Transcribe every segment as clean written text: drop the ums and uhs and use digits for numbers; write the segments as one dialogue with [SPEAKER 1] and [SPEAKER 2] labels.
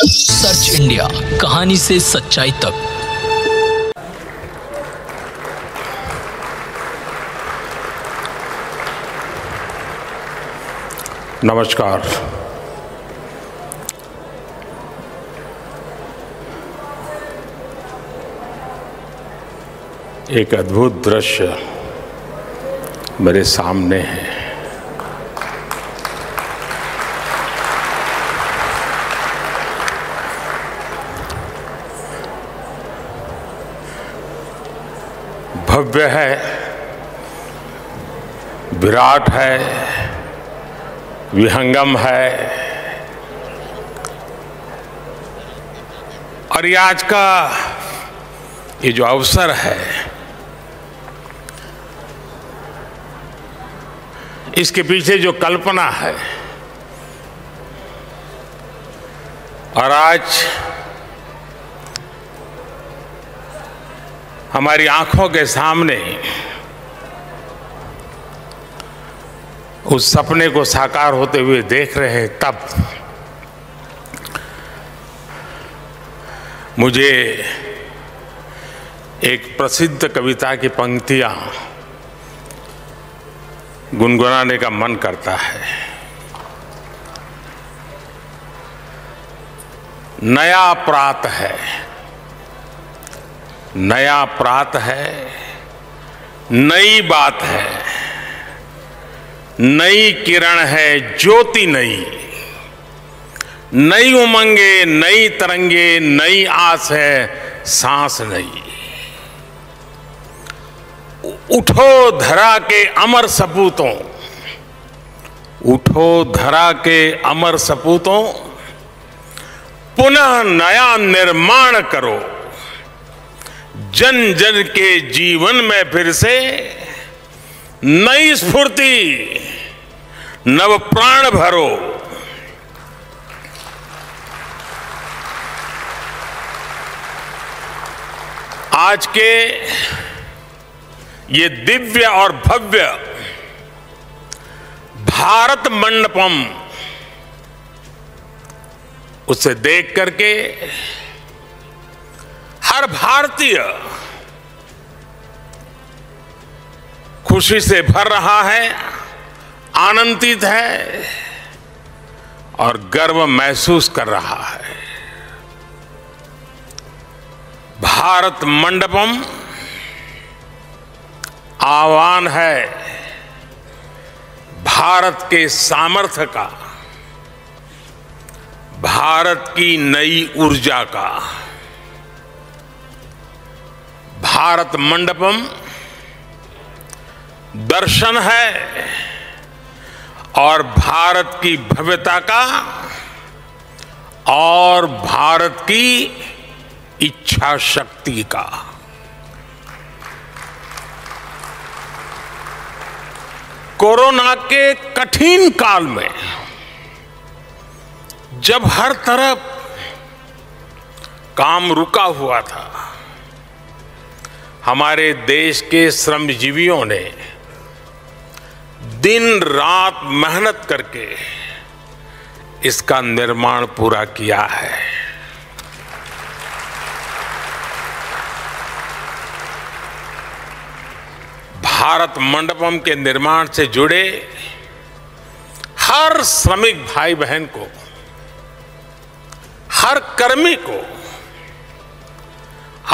[SPEAKER 1] Search India, कहानी से सच्चाई तक।
[SPEAKER 2] नमस्कार। एक अद्भुत दृश्य मेरे सामने है। भव्य है, विराट है, विहंगम है, और ये आज का ये जो अवसर है, इसके पीछे जो कल्पना है, और आज हमारी आंखों के सामने उस सपने को साकार होते हुए देख रहे हैं, तब मुझे एक प्रसिद्ध कविता की पंक्तियां गुनगुनाने का मन करता है। नया प्रात है, नया प्रात है, नई बात है, नई किरण है, ज्योति नई, नई उमंगे, नई तरंगे, नई आस है, सांस नई। उठो धरा के अमर सपूतों, उठो धरा के अमर सपूतों, पुनः नया निर्माण करो, जन जन के जीवन में फिर से नई स्फूर्ति, नव प्राण भरो। आज के ये दिव्य और भव्य भारत मंडपम, उसे देख करके हर भारतीय खुशी से भर रहा है, आनंदित है और गर्व महसूस कर रहा है। भारत मंडपम आह्वान है भारत के सामर्थ्य का, भारत की नई ऊर्जा का। भारत मंडपम दर्शन है और भारत की भव्यता का और भारत की इच्छा शक्ति का। कोरोना के कठिन काल में जब हर तरफ काम रुका हुआ था, हमारे देश के श्रमजीवियों ने दिन रात मेहनत करके इसका निर्माण पूरा किया है। भारत मंडपम के निर्माण से जुड़े हर श्रमिक भाई बहन को, हर कर्मी को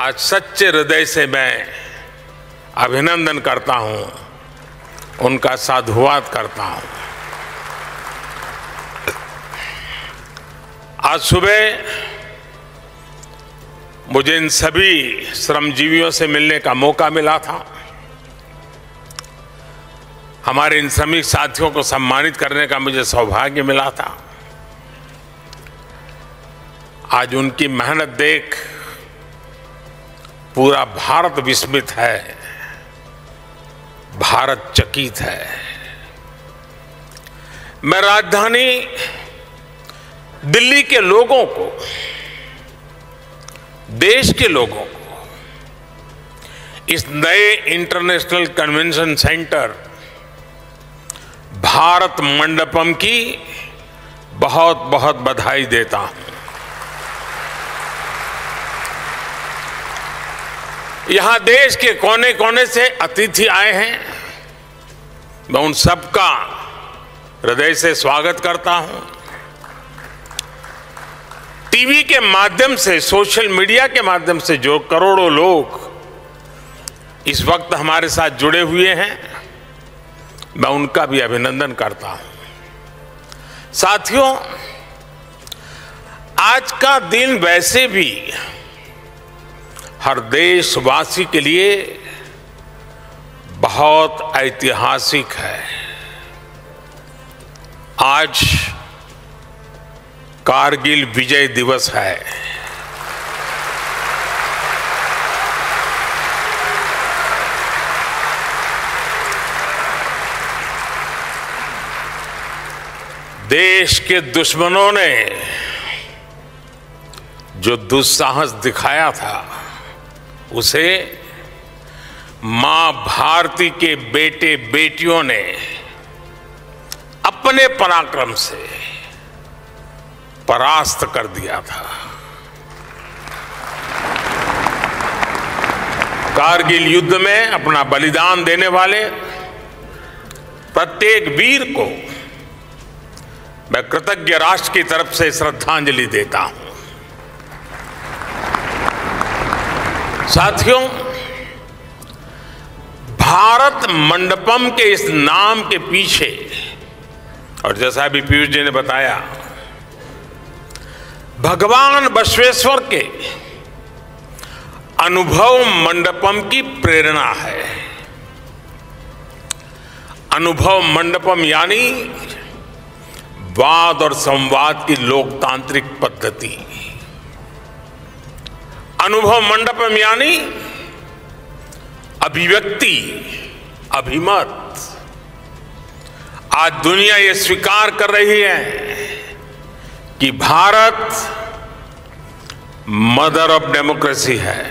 [SPEAKER 2] आज सच्चे हृदय से मैं अभिनंदन करता हूं, उनका साधुवाद करता हूं। आज सुबह मुझे इन सभी श्रमजीवियों से मिलने का मौका मिला था। हमारे इन श्रमिक साथियों को सम्मानित करने का मुझे सौभाग्य मिला था। आज उनकी मेहनत देख पूरा भारत विस्मित है, भारत चकित है। मैं राजधानी दिल्ली के लोगों को, देश के लोगों को इस नए international convention centre Bharat Mandapam की बहुत बहुत बधाई देता हूं। यहां देश के कोने कोने से अतिथि आए हैं, मैं उन सबका हृदय से स्वागत करता हूं। टीवी के माध्यम से, सोशल मीडिया के माध्यम से जो करोड़ों लोग इस वक्त हमारे साथ जुड़े हुए हैं, मैं उनका भी अभिनंदन करता हूं। साथियों, आज का दिन वैसे भी हर देशवासी के लिए बहुत ऐतिहासिक है। आज कारगिल विजय दिवस है। देश के दुश्मनों ने जो दुस्साहस दिखाया था, उसे मां भारती के बेटे बेटियों ने अपने पराक्रम से परास्त कर दिया था। कारगिल युद्ध में अपना बलिदान देने वाले प्रत्येक वीर को मैं कृतज्ञ राष्ट्र की तरफ से श्रद्धांजलि देता हूं। साथियों, भारत मंडपम के इस नाम के पीछे, और जैसा अभी पीयूष जी ने बताया, भगवान बसवेश्वर के अनुभव मंडपम की प्रेरणा है। अनुभव मंडपम यानी वाद और संवाद की लोकतांत्रिक पद्धति। अनुभव मंडपम यानी अभिव्यक्ति, अभिमत। आज दुनिया ये स्वीकार कर रही है कि भारत मदर ऑफ डेमोक्रेसी है।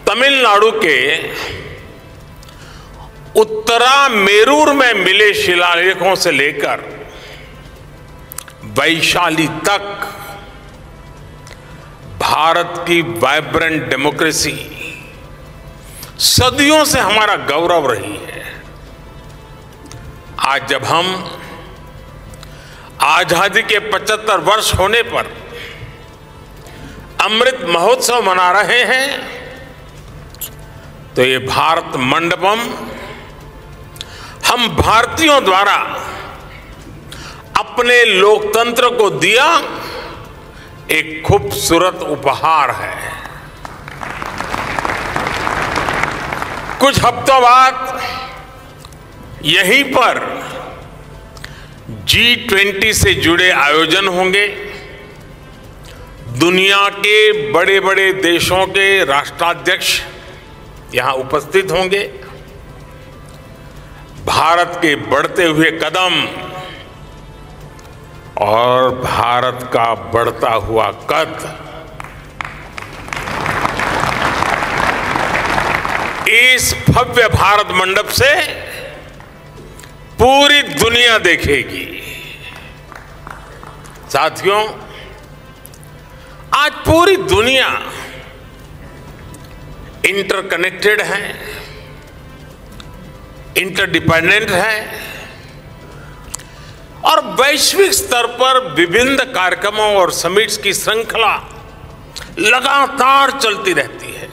[SPEAKER 2] तमिलनाडु के उत्तरा मेरूर में मिले शिलालेखों से लेकर वैशाली तक भारत की वाइब्रेंट डेमोक्रेसी सदियों से हमारा गौरव रही है। आज जब हम आजादी के 75 वर्ष होने पर अमृत महोत्सव मना रहे हैं, तो ये भारत मंडपम हम भारतीयों द्वारा अपने लोकतंत्र को दिया एक खूबसूरत उपहार है। कुछ हफ्तों बाद यहीं पर G20 से जुड़े आयोजन होंगे। दुनिया के बड़े बड़े देशों के राष्ट्राध्यक्ष यहां उपस्थित होंगे। भारत के बढ़ते हुए कदम और भारत का बढ़ता हुआ कद, इस भव्य भारत मंडप से पूरी दुनिया देखेगी। साथियों, आज पूरी दुनिया इंटरकनेक्टेड है, इंटरडिपेंडेंट है और वैश्विक स्तर पर विभिन्न कार्यक्रमों और समिट्स की श्रृंखला लगातार चलती रहती है।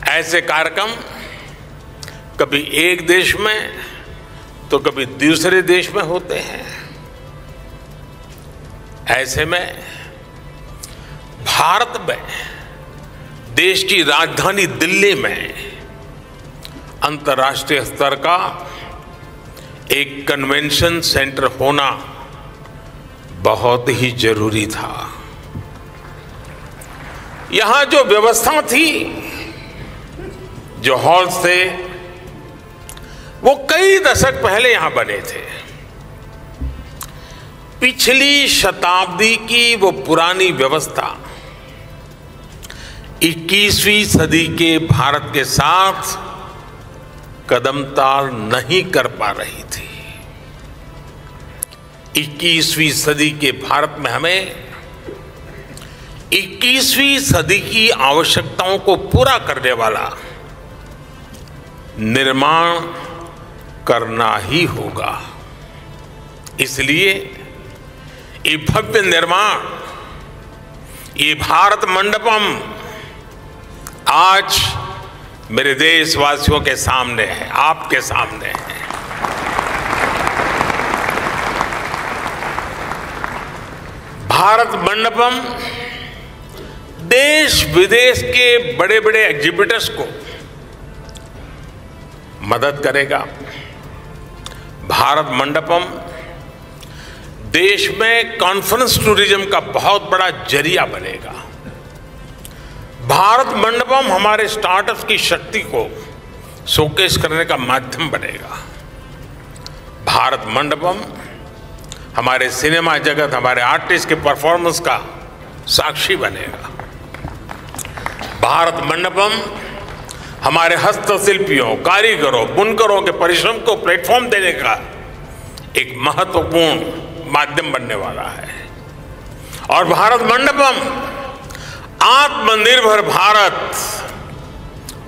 [SPEAKER 2] ऐसे कार्यक्रम कभी एक देश में तो कभी दूसरे देश में होते हैं। ऐसे में भारत में, देश की राजधानी दिल्ली में अंतर्राष्ट्रीय स्तर का एक कन्वेंशन सेंटर होना बहुत ही जरूरी था। यहां जो व्यवस्था थी, जो हॉल थे, वो कई दशक पहले यहां बने थे। पिछली शताब्दी की वो पुरानी व्यवस्था 21वीं सदी के भारत के साथ कदम ताल नहीं कर पा रही थी। 21वीं सदी के भारत में हमें 21वीं सदी की आवश्यकताओं को पूरा करने वाला निर्माण करना ही होगा। इसलिए ये भव्य निर्माण, ये भारत मंडपम आज मेरे देशवासियों के सामने है, आपके सामने है। भारत मंडपम देश विदेश के बड़े बड़े एग्जीबिटर्स को मदद करेगा। भारत मंडपम देश में कॉन्फ्रेंस टूरिज्म का बहुत बड़ा जरिया बनेगा। भारत मंडपम हमारे स्टार्टअप्स की शक्ति को शोकेस करने का माध्यम बनेगा। भारत मंडपम हमारे सिनेमा जगत, हमारे आर्टिस्ट के परफॉर्मेंस का साक्षी बनेगा। भारत मंडपम हमारे हस्तशिल्पियों, कारीगरों, बुनकरों के परिश्रम को प्लेटफॉर्म देने का एक महत्वपूर्ण माध्यम बनने वाला है। और भारत मंडपम आत्मनिर्भर भारत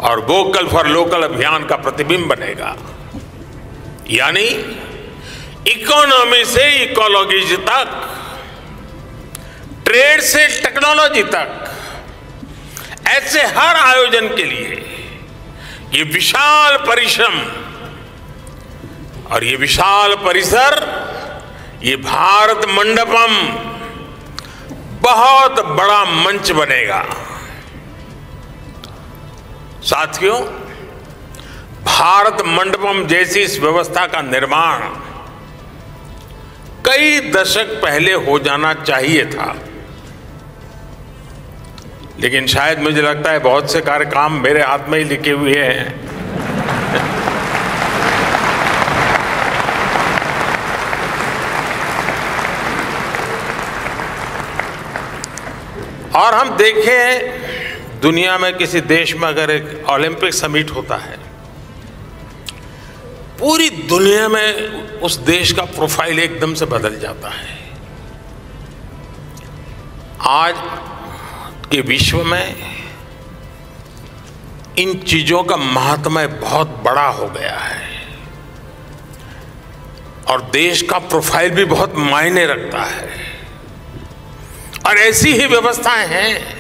[SPEAKER 2] और वोकल फॉर लोकल अभियान का प्रतिबिंब बनेगा। यानी इकोनॉमी से इकोलॉजी तक, ट्रेड से टेक्नोलॉजी तक, ऐसे हर आयोजन के लिए ये विशाल परिश्रम और ये विशाल परिसर, ये भारत मंडपम बहुत बड़ा मंच बनेगा। साथियों, भारत मंडपम जैसी इस व्यवस्था का निर्माण कई दशक पहले हो जाना चाहिए था, लेकिन शायद मुझे लगता है बहुत से कार्य काम मेरे हाथ में ही लिखे हुए हैं। और हम देखें, दुनिया में किसी देश में अगर एक ओलंपिक समिट होता है, पूरी दुनिया में उस देश का प्रोफाइल एकदम से बदल जाता है। आज के विश्व में इन चीजों का महात्म्य बहुत बड़ा हो गया है और देश का प्रोफाइल भी बहुत मायने रखता है। और ऐसी ही व्यवस्थाएं हैं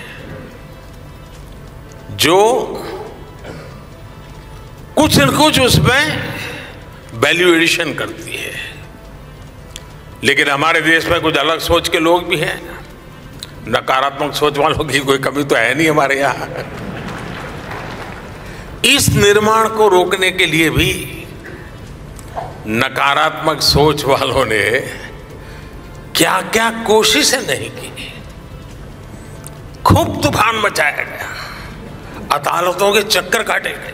[SPEAKER 2] जो कुछ न कुछ उसमें वैल्यू एडिशन करती है। लेकिन हमारे देश में कुछ अलग सोच के लोग भी हैं। नकारात्मक सोच वालों की कोई कमी तो है नहीं हमारे यहाँ। इस निर्माण को रोकने के लिए भी नकारात्मक सोच वालों ने क्या क्या कोशिशें नहीं की। खूब तूफान मचाया गया, अदालतों के चक्कर काटे गए।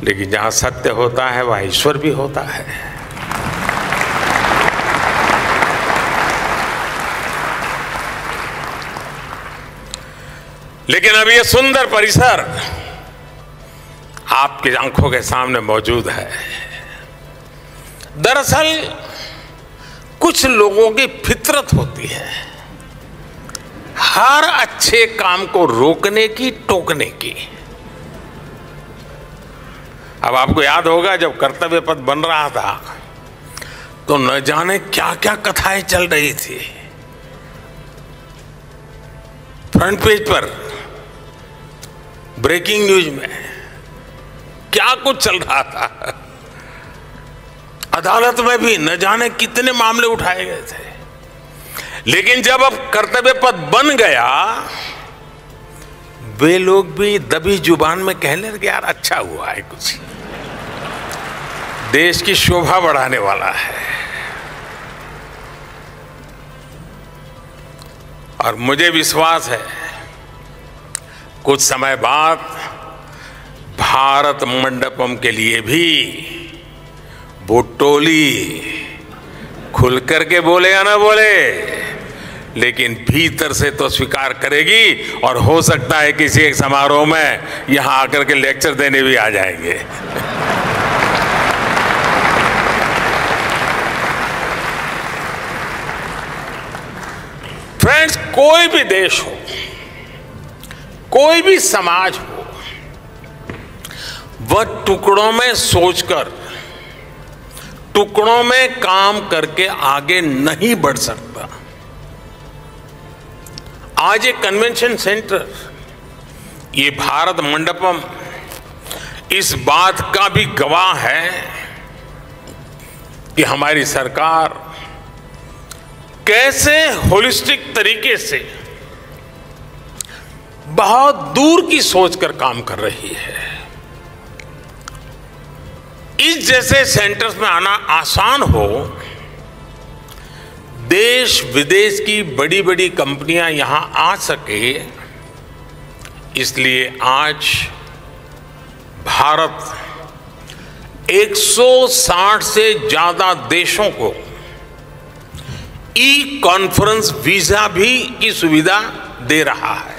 [SPEAKER 2] लेकिन जहां सत्य होता है वहां ईश्वर भी होता है। लेकिन अब यह सुंदर परिसर आपकी आंखों के सामने मौजूद है। दरअसल कुछ लोगों की फितरत होती है हर अच्छे काम को रोकने की, टोकने की। अब आपको याद होगा जब कर्तव्य पथ बन रहा था तो न जाने क्या क्या कथाएं चल रही थी। फ्रंट पेज पर ब्रेकिंग न्यूज में क्या कुछ चल रहा था। अदालत में भी न जाने कितने मामले उठाए गए थे। लेकिन जब अब कर्तव्य पथ बन गया, वे लोग भी दबी जुबान में कहने लगे, यार अच्छा हुआ है, कुछ देश की शोभा बढ़ाने वाला है। और मुझे विश्वास है कुछ समय बाद भारत मंडपम के लिए भी वो टोली खुल करके बोले या ना बोले, लेकिन भीतर से तो स्वीकार करेगी और हो सकता है किसी एक समारोह में यहां आकर के लेक्चर देने भी आ जाएंगे। फ्रेंड्स, कोई भी देश हो, कोई भी समाज हो, वह टुकड़ों में सोचकर, टुकड़ों में काम करके आगे नहीं बढ़ सकता। आज एक कन्वेंशन सेंटर, ये भारत मंडपम इस बात का भी गवाह है कि हमारी सरकार कैसे होलिस्टिक तरीके से बहुत दूर की सोचकर काम कर रही है। इस जैसे सेंटर्स में आना आसान हो, देश विदेश की बड़ी बड़ी कंपनियां यहां आ सके, इसलिए आज भारत 160 से ज्यादा देशों को ई कॉन्फ्रेंस वीजा भी की सुविधा दे रहा है।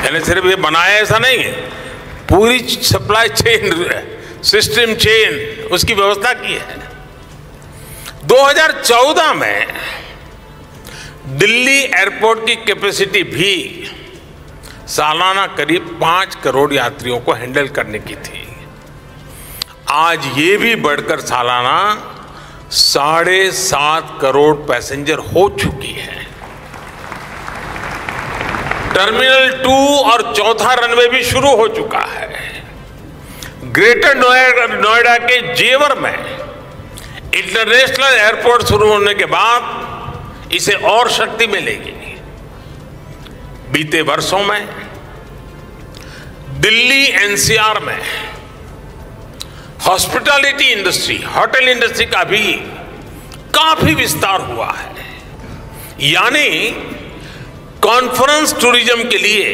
[SPEAKER 2] यानी सिर्फ ये बनाया ऐसा नहीं है, पूरी सप्लाई चेन, सिस्टम चेन, उसकी व्यवस्था की है। 2014 में दिल्ली एयरपोर्ट की कैपेसिटी भी सालाना करीब 5 करोड़ यात्रियों को हैंडल करने की थी। आज ये भी बढ़कर सालाना 7.5 करोड़ पैसेंजर हो चुकी है। टर्मिनल 2 और चौथा रनवे भी शुरू हो चुका है। ग्रेटर नोएडा के जेवर में इंटरनेशनल एयरपोर्ट शुरू होने के बाद इसे और शक्ति मिलेगी। बीते वर्षों में दिल्ली एनसीआर में हॉस्पिटैलिटी इंडस्ट्री, होटल इंडस्ट्री का भी काफी विस्तार हुआ है। यानी कॉन्फ्रेंस टूरिज्म के लिए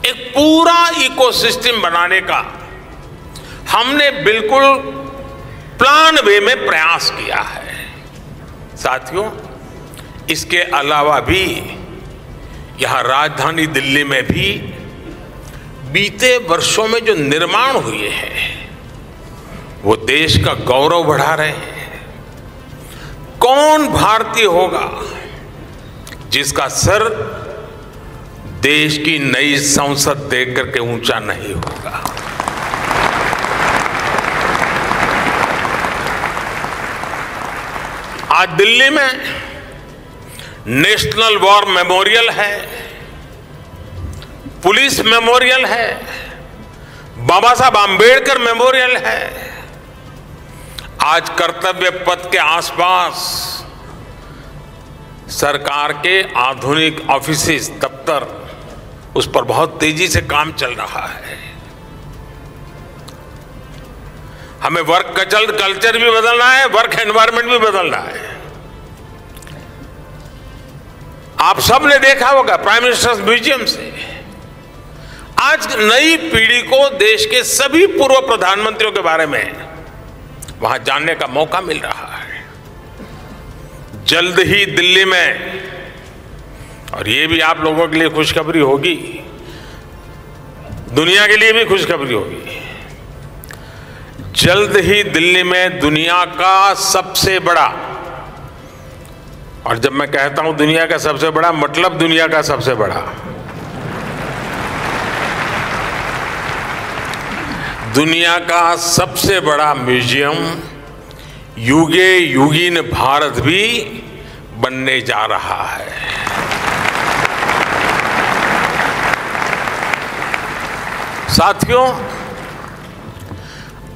[SPEAKER 2] एक पूरा इकोसिस्टम बनाने का हमने बिल्कुल प्लान वे में प्रयास किया है। साथियों, इसके अलावा भी यहां राजधानी दिल्ली में भी बीते वर्षों में जो निर्माण हुए हैं वो देश का गौरव बढ़ा रहे हैं। कौन भारतीय होगा जिसका सर देश की नई संसद देख करके ऊंचा नहीं होगा। आज दिल्ली में नेशनल वॉर मेमोरियल है, पुलिस मेमोरियल है, बाबा साहब आंबेडकर मेमोरियल है। आज कर्तव्य पथ के आसपास सरकार के आधुनिक ऑफिसेस, दफ्तर, उस पर बहुत तेजी से काम चल रहा है। हमें वर्क कल्चर भी बदलना है, वर्क एनवायरनमेंट भी बदलना है। आप सब ने देखा होगा प्राइम मिनिस्टर्स म्यूजियम से आज नई पीढ़ी को देश के सभी पूर्व प्रधानमंत्रियों के बारे में वहां जानने का मौका मिल रहा है। जल्द ही दिल्ली में, और ये भी आप लोगों के लिए खुशखबरी होगी, दुनिया के लिए भी खुशखबरी होगी, जल्द ही दिल्ली में दुनिया का सबसे बड़ा, और जब मैं कहता हूं दुनिया का सबसे बड़ा, मतलब दुनिया का सबसे बड़ा, दुनिया का सबसे बड़ा म्यूजियम युगे युगीन भारत भी बनने जा रहा है। साथियों,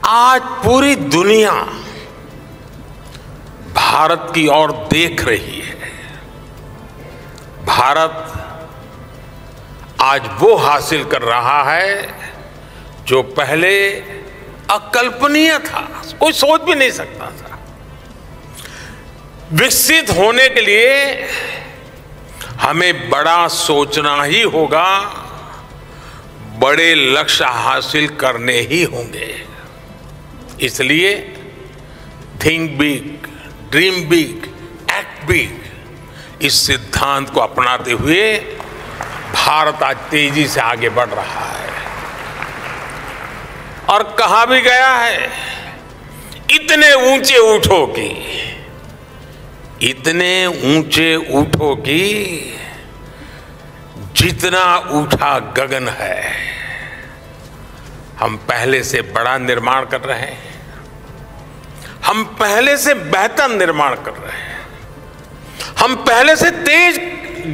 [SPEAKER 2] आज पूरी दुनिया भारत की ओर देख रही है। भारत आज वो हासिल कर रहा है जो पहले अकल्पनीय था, कोई सोच भी नहीं सकता था। विकसित होने के लिए हमें बड़ा सोचना ही होगा, बड़े लक्ष्य हासिल करने ही होंगे। इसलिए think big, dream big, act big, इस सिद्धांत को अपनाते हुए भारत आज तेजी से आगे बढ़ रहा है। और कहा भी गया है, इतने ऊंचे उठो कि, इतने ऊंचे उठो कि जितना उठा गगन है। हम पहले से बड़ा निर्माण कर रहे हैं, हम पहले से बेहतर निर्माण कर रहे हैं, हम पहले से तेज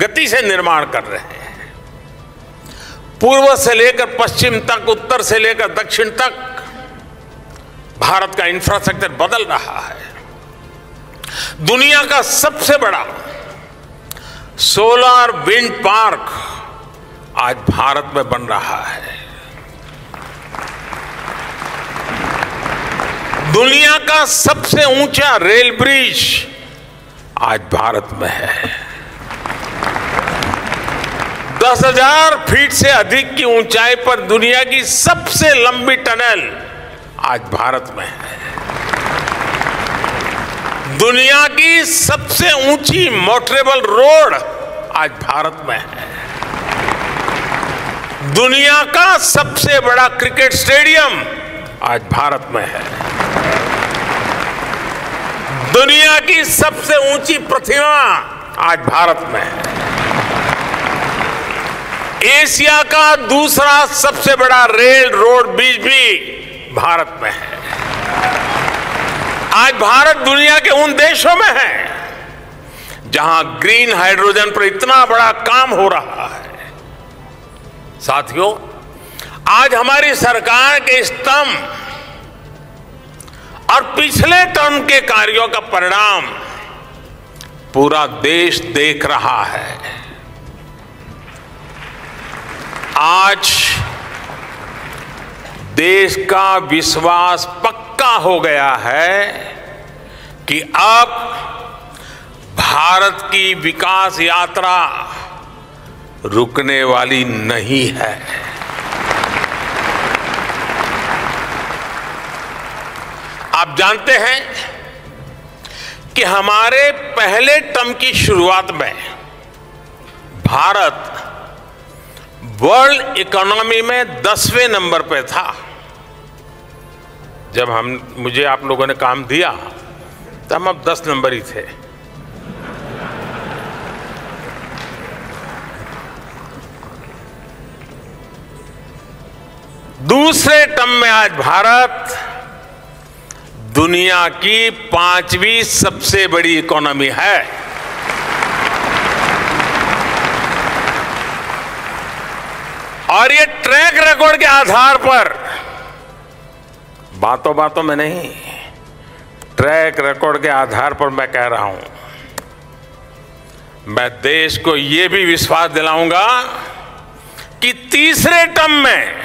[SPEAKER 2] गति से निर्माण कर रहे हैं। पूर्व से लेकर पश्चिम तक, उत्तर से लेकर दक्षिण तक भारत का इंफ्रास्ट्रक्चर बदल रहा है। दुनिया का सबसे बड़ा सोलर विंड पार्क आज भारत में बन रहा है। दुनिया का सबसे ऊंचा रेल ब्रिज आज भारत में है। 10,000 फीट से अधिक की ऊंचाई पर दुनिया की सबसे लंबी टनल आज भारत में है। दुनिया की सबसे ऊंची मोटरेबल रोड आज भारत में है। दुनिया का सबसे बड़ा क्रिकेट स्टेडियम आज भारत में है। दुनिया की सबसे ऊंची प्रतिमा आज भारत में है। एशिया का दूसरा सबसे बड़ा रेल रोड ब्रिज भी भारत में है। आज भारत दुनिया के उन देशों में है जहां ग्रीन हाइड्रोजन पर इतना बड़ा काम हो रहा है। साथियों, आज हमारी सरकार के स्तंभ और पिछले टर्म के कार्यों का परिणाम पूरा देश देख रहा है। आज देश का विश्वास पक्का हो गया है कि अब भारत की विकास यात्रा रुकने वाली नहीं है। आप जानते हैं कि हमारे पहले टर्म की शुरुआत में भारत वर्ल्ड इकोनॉमी में 10वें नंबर पे था। जब मुझे आप लोगों ने काम दिया तो हम अब 10 नंबर ही थे। दूसरे टर्म में आज भारत दुनिया की 5वीं सबसे बड़ी इकोनॉमी है। और ये ट्रैक रिकॉर्ड के आधार पर, बातों बातों में नहीं, ट्रैक रिकॉर्ड के आधार पर मैं कह रहा हूं, मैं देश को ये भी विश्वास दिलाऊंगा कि तीसरे टर्म में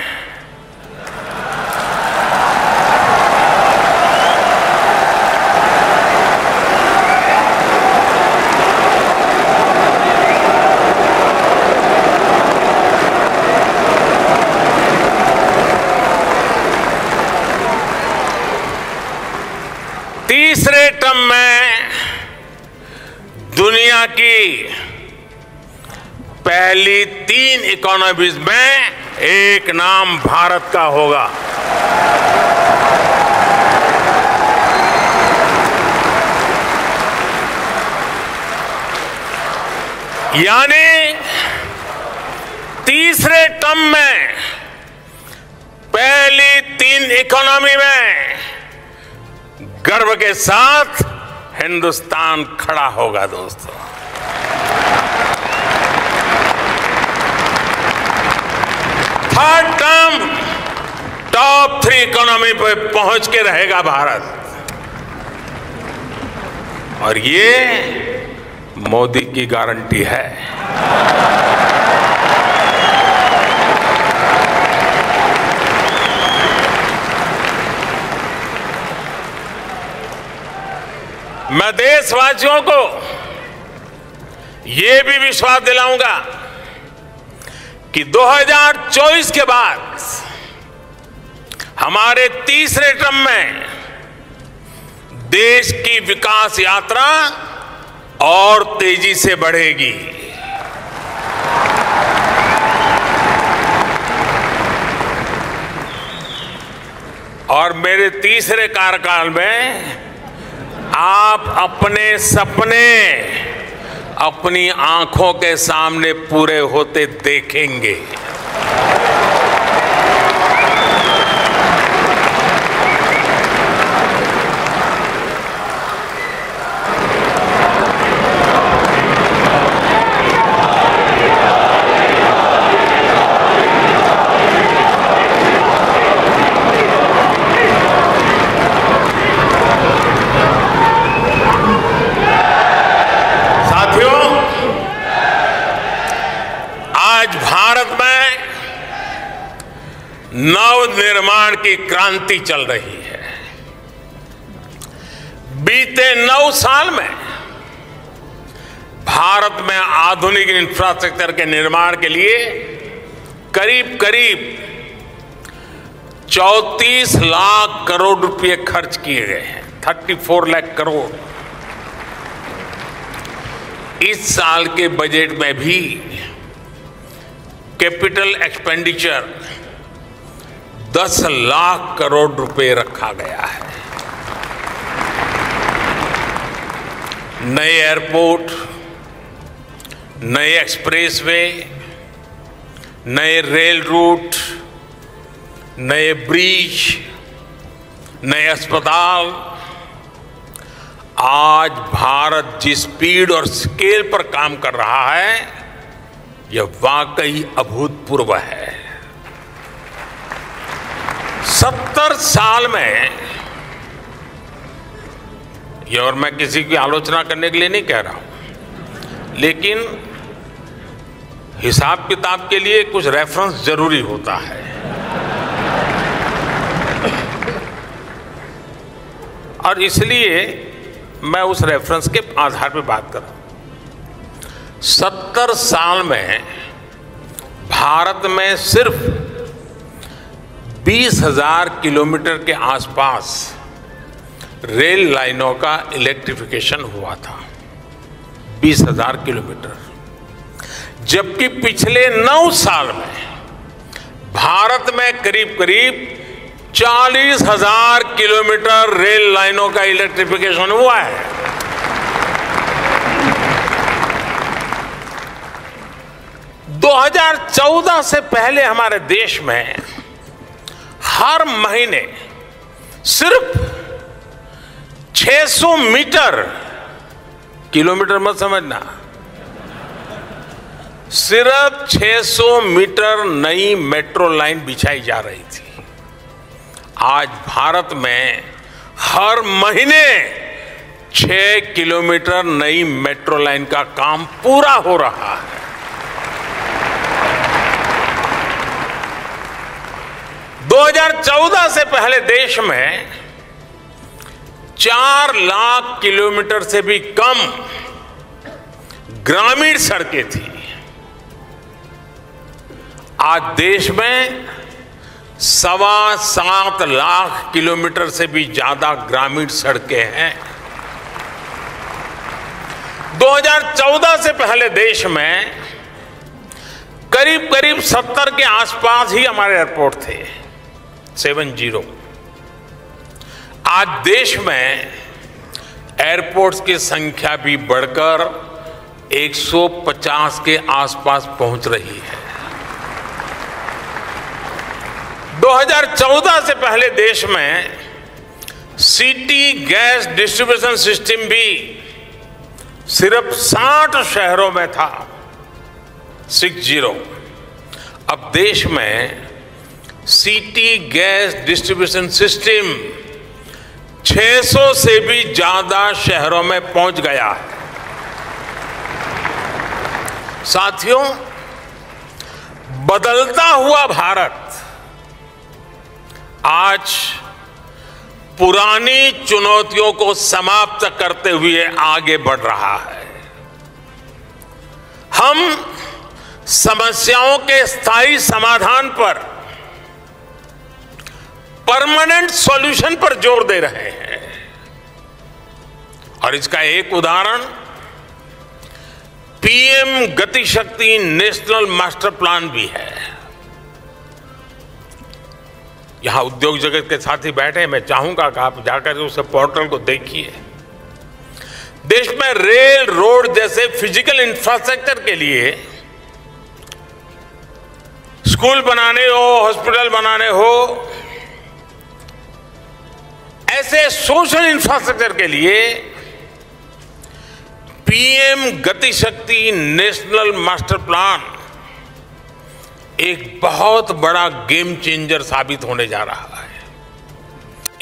[SPEAKER 2] दुनिया की पहली 3 इकोनॉमीज में एक नाम भारत का होगा। यानी तीसरे टर्म में पहली 3 इकोनॉमी में गर्व के साथ हिंदुस्तान खड़ा होगा। दोस्तों, थर्ड टर्म टॉप 3 इकोनॉमी पे पहुंच के रहेगा भारत, और ये मोदी की गारंटी है। मैं देशवासियों को यह भी विश्वास दिलाऊंगा कि 2024 के बाद हमारे तीसरे टर्म में देश की विकास यात्रा और तेजी से बढ़ेगी। और मेरे तीसरे कार्यकाल में आप अपने सपने अपनी आंखों के सामने पूरे होते देखेंगे। आज भारत में नवनिर्माण की क्रांति चल रही है। बीते 9 साल में भारत में आधुनिक इंफ्रास्ट्रक्चर के निर्माण के लिए करीब करीब 34 लाख करोड़ रुपए खर्च किए गए हैं। 34 लाख करोड़। इस साल के बजट में भी कैपिटल एक्सपेंडिचर 10 लाख करोड़ रुपए रखा गया है। नए एयरपोर्ट, नए एक्सप्रेसवे, नए रेल रूट, नए ब्रिज, नए अस्पताल। आज भारत जिस स्पीड और स्केल पर काम कर रहा है, यह वाकई अभूतपूर्व है। 70 साल में, ये और मैं किसी की आलोचना करने के लिए नहीं कह रहा हूं, लेकिन हिसाब किताब के लिए कुछ रेफरेंस जरूरी होता है। और इसलिए मैं उस रेफरेंस के आधार पर बात कर रहा हूं। 70 साल में भारत में सिर्फ 20,000 किलोमीटर के आसपास रेल लाइनों का इलेक्ट्रिफिकेशन हुआ था। 20,000 किलोमीटर। जबकि पिछले 9 साल में भारत में करीब करीब 40,000 किलोमीटर रेल लाइनों का इलेक्ट्रिफिकेशन हुआ है। दो 2014 से पहले हमारे देश में हर महीने सिर्फ 600 मीटर, किलोमीटर मत समझना, सिर्फ 600 मीटर नई मेट्रो लाइन बिछाई जा रही थी। आज भारत में हर महीने 6 किलोमीटर नई मेट्रो लाइन का काम पूरा हो रहा है। 2014 से पहले देश में 4 लाख किलोमीटर से भी कम ग्रामीण सड़कें थी। आज देश में 7.25 लाख किलोमीटर से भी ज्यादा ग्रामीण सड़कें हैं। 2014 से पहले देश में करीब करीब 70 के आसपास ही हमारे एयरपोर्ट थे, 70। आज देश में एयरपोर्ट्स की संख्या भी बढ़कर 150 के आसपास पहुंच रही है। 2014 से पहले देश में सिटी गैस डिस्ट्रीब्यूशन सिस्टम भी सिर्फ 60 शहरों में था, 60। अब देश में सिटी गैस डिस्ट्रीब्यूशन सिस्टम 600 से भी ज्यादा शहरों में पहुंच गया है। साथियों, बदलता हुआ भारत आज पुरानी चुनौतियों को समाप्त करते हुए आगे बढ़ रहा है। हम समस्याओं के स्थायी समाधान पर, परमानेंट सॉल्यूशन पर जोर दे रहे हैं। और इसका एक उदाहरण पीएम गति शक्ति नेशनल मास्टर प्लान भी है। यहां उद्योग जगत के साथी बैठे, मैं चाहूंगा कि आप जाकर उस पोर्टल को देखिए। देश में रेल, रोड जैसे फिजिकल इंफ्रास्ट्रक्चर के लिए, स्कूल बनाने हो, हॉस्पिटल बनाने हो, ऐसे सोशल इंफ्रास्ट्रक्चर के लिए पीएम गति शक्ति नेशनल मास्टर प्लान एक बहुत बड़ा गेम चेंजर साबित होने जा रहा है।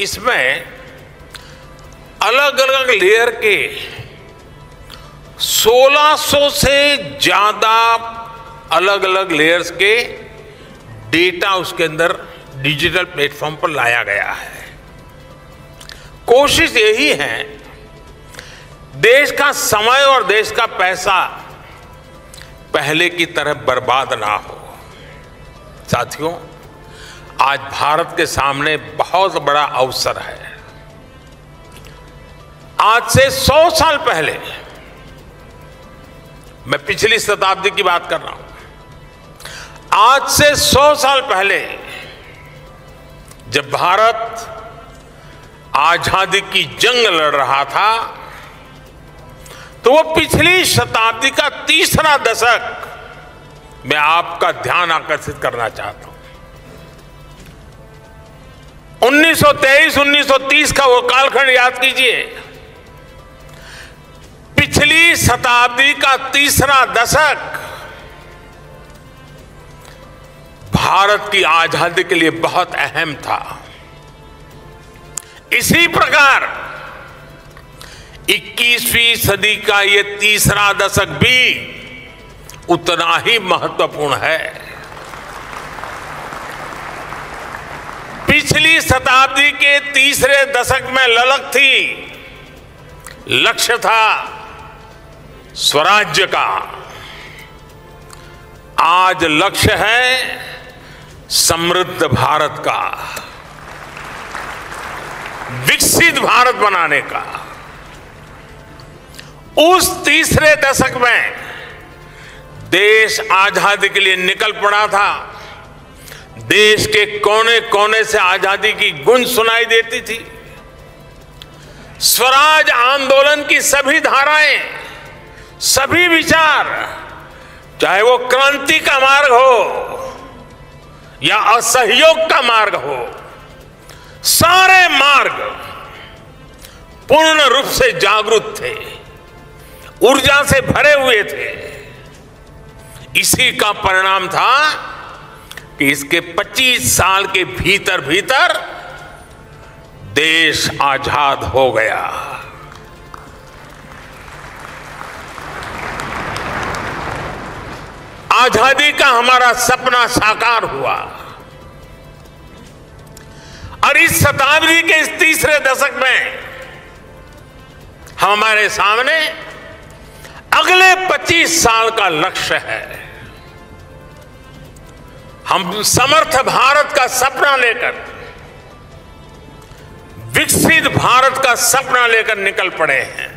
[SPEAKER 2] इसमें अलग अलग लेयर के 1600 से ज्यादा अलग अलग लेयर्स के डेटा उसके अंदर डिजिटल प्लेटफॉर्म पर लाया गया है। कोशिश यही है देश का समय और देश का पैसा पहले की तरह बर्बाद ना हो। साथियों, आज भारत के सामने बहुत बड़ा अवसर है। आज से 100 साल पहले, मैं पिछली शताब्दी की बात कर रहा हूं, आज से 100 साल पहले जब भारत आजादी की जंग लड़ रहा था, तो वो पिछली शताब्दी का तीसरा दशक मैं आपका ध्यान आकर्षित करना चाहता हूं। 1923-1930 का वो कालखंड याद कीजिए। पिछली शताब्दी का तीसरा दशक भारत की आजादी के लिए बहुत अहम था। इसी प्रकार 21वीं सदी का ये तीसरा दशक भी उतना ही महत्वपूर्ण है। पिछली शताब्दी के तीसरे दशक में ललक थी, लक्ष्य था स्वराज्य का। आज लक्ष्य है समृद्ध भारत का, विकसित भारत बनाने का। उस तीसरे दशक में देश आजादी के लिए निकल पड़ा था। देश के कोने कोने से आजादी की गूंज सुनाई देती थी। स्वराज आंदोलन की सभी धाराएं, सभी विचार, चाहे वो क्रांति का मार्ग हो या असहयोग का मार्ग हो, सारे मार्ग पूर्ण रूप से जागरूक थे, ऊर्जा से भरे हुए थे। इसी का परिणाम था कि इसके 25 साल के भीतर भीतर देश आजाद हो गया। आजादी का हमारा सपना साकार हुआ और इस शताब्दी के इस तीसरे दशक में हमारे सामने अगले 25 साल का लक्ष्य है। हम समर्थ भारत का सपना लेकर, विकसित भारत का सपना लेकर निकल पड़े हैं।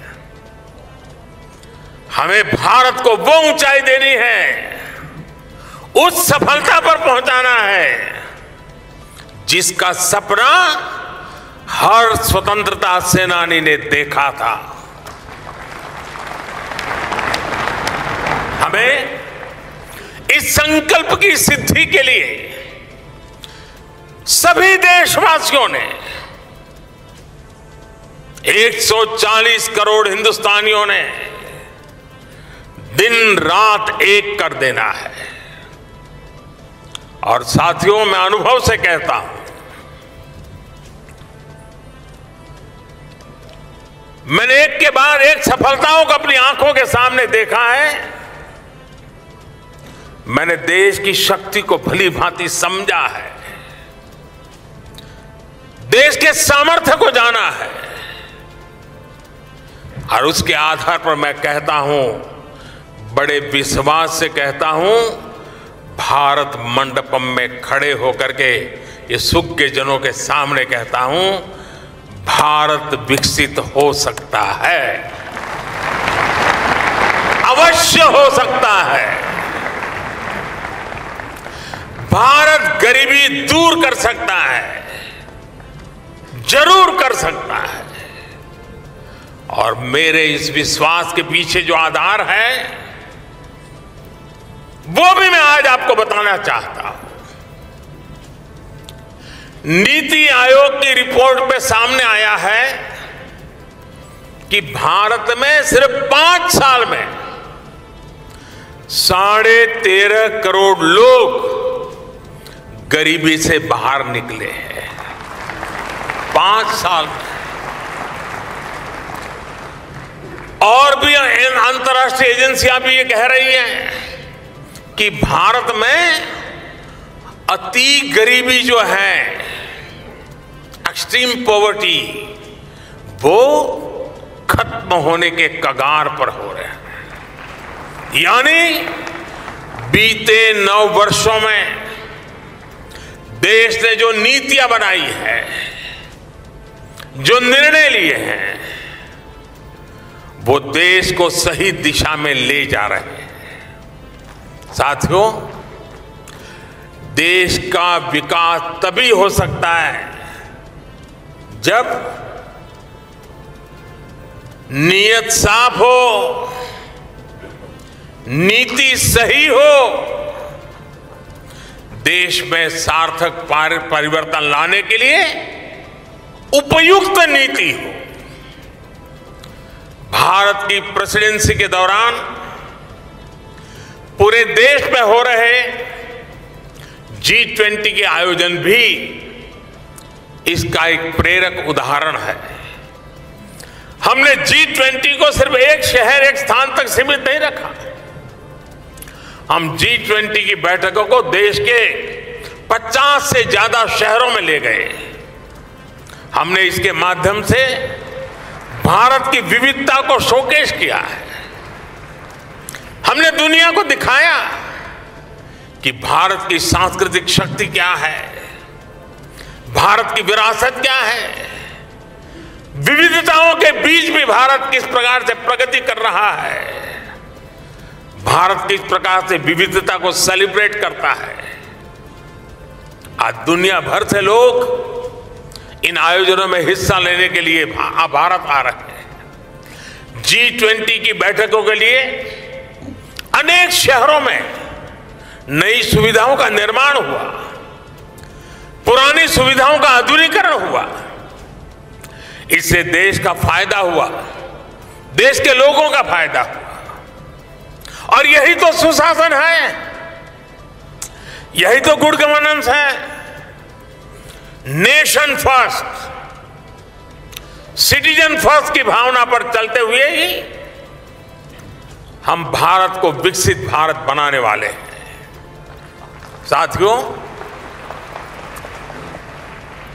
[SPEAKER 2] हमें भारत को वो ऊंचाई देनी है, उस सफलता पर पहुंचाना है जिसका सपना हर स्वतंत्रता सेनानी ने देखा था। हमें इस संकल्प की सिद्धि के लिए सभी देशवासियों ने, 140 करोड़ हिंदुस्तानियों ने दिन रात एक कर देना है। और साथियों, मैं अनुभव से कहता हूं, मैंने एक के बाद एक सफलताओं को अपनी आंखों के सामने देखा है। मैंने देश की शक्ति को भली भांति समझा है, देश के सामर्थ्य को जाना है, और उसके आधार पर मैं कहता हूं, बड़े विश्वास से कहता हूं, भारत मंडपम में खड़े होकर के ये सुख के जनों के सामने कहता हूं, भारत विकसित हो सकता है, अवश्य हो सकता है। भारत गरीबी दूर कर सकता है, जरूर कर सकता है। और मेरे इस विश्वास के पीछे जो आधार है वो भी मैं आज आपको बताना चाहता हूं। नीति आयोग की रिपोर्ट पे सामने आया है कि भारत में सिर्फ 5 साल में 13.5 करोड़ लोग गरीबी से बाहर निकले हैं। 5 साल में। और भी अंतर्राष्ट्रीय एजेंसियां भी ये कह रही हैं कि भारत में अति गरीबी जो है, एक्सट्रीम पॉवर्टी, वो खत्म होने के कगार पर हो रहे हैं। यानी बीते 9 वर्षों में देश ने जो नीतियां बनाई है, जो निर्णय लिए हैं, वो देश को सही दिशा में ले जा रहे हैं। साथियों, देश का विकास तभी हो सकता है जब नीयत साफ हो, नीति सही हो, देश में सार्थक परिवर्तन लाने के लिए उपयुक्त नीति हो। भारत की प्रेसिडेंसी के दौरान पूरे देश में हो रहे G20 के आयोजन भी इसका एक प्रेरक उदाहरण है। हमने G20 को सिर्फ एक शहर, एक स्थान तक सीमित नहीं रखा। हम G20 की बैठकों को देश के 50 से ज्यादा शहरों में ले गए। हमने इसके माध्यम से भारत की विविधता को शोकेस किया है। हमने दुनिया को दिखाया कि भारत की सांस्कृतिक शक्ति क्या है, भारत की विरासत क्या है, विविधताओं के बीच भी भारत किस प्रकार से प्रगति कर रहा है, भारत किस प्रकार से विविधता को सेलिब्रेट करता है। आज दुनिया भर से लोग इन आयोजनों में हिस्सा लेने के लिए भारत आ रहे हैं। G20 की बैठकों के लिए अनेक शहरों में नई सुविधाओं का निर्माण हुआ, पुरानी सुविधाओं का आधुनिकीकरण हुआ। इससे देश का फायदा हुआ, देश के लोगों का फायदा हुआ। और यही तो सुशासन है, यही तो गुड गवर्नेंस है। नेशन फर्स्ट, सिटीजन फर्स्ट की भावना पर चलते हुए ही हम भारत को विकसित भारत बनाने वाले हैं। साथियों,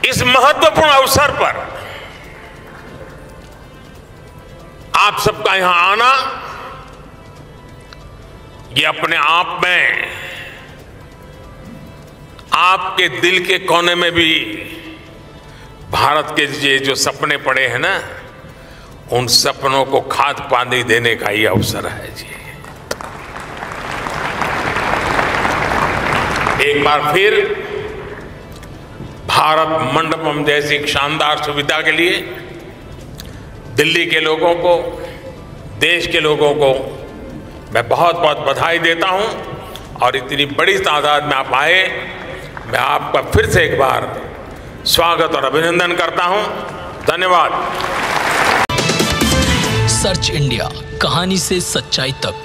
[SPEAKER 2] इस महत्वपूर्ण अवसर पर आप सबका यहां आना ये अपने आप में आपके दिल के कोने में भी भारत के ये जो सपने पड़े हैं ना, उन सपनों को खाद पानी देने का ये अवसर है जी। एक बार फिर भारत मंडपम जैसी शानदार सुविधा के लिए दिल्ली के लोगों को, देश के लोगों को मैं बहुत बहुत बधाई देता हूं। और इतनी बड़ी तादाद में आप आए, मैं आपका फिर से एक बार स्वागत और अभिनंदन करता हूं। धन्यवाद।
[SPEAKER 1] सर्च इंडिया, कहानी से सच्चाई तक।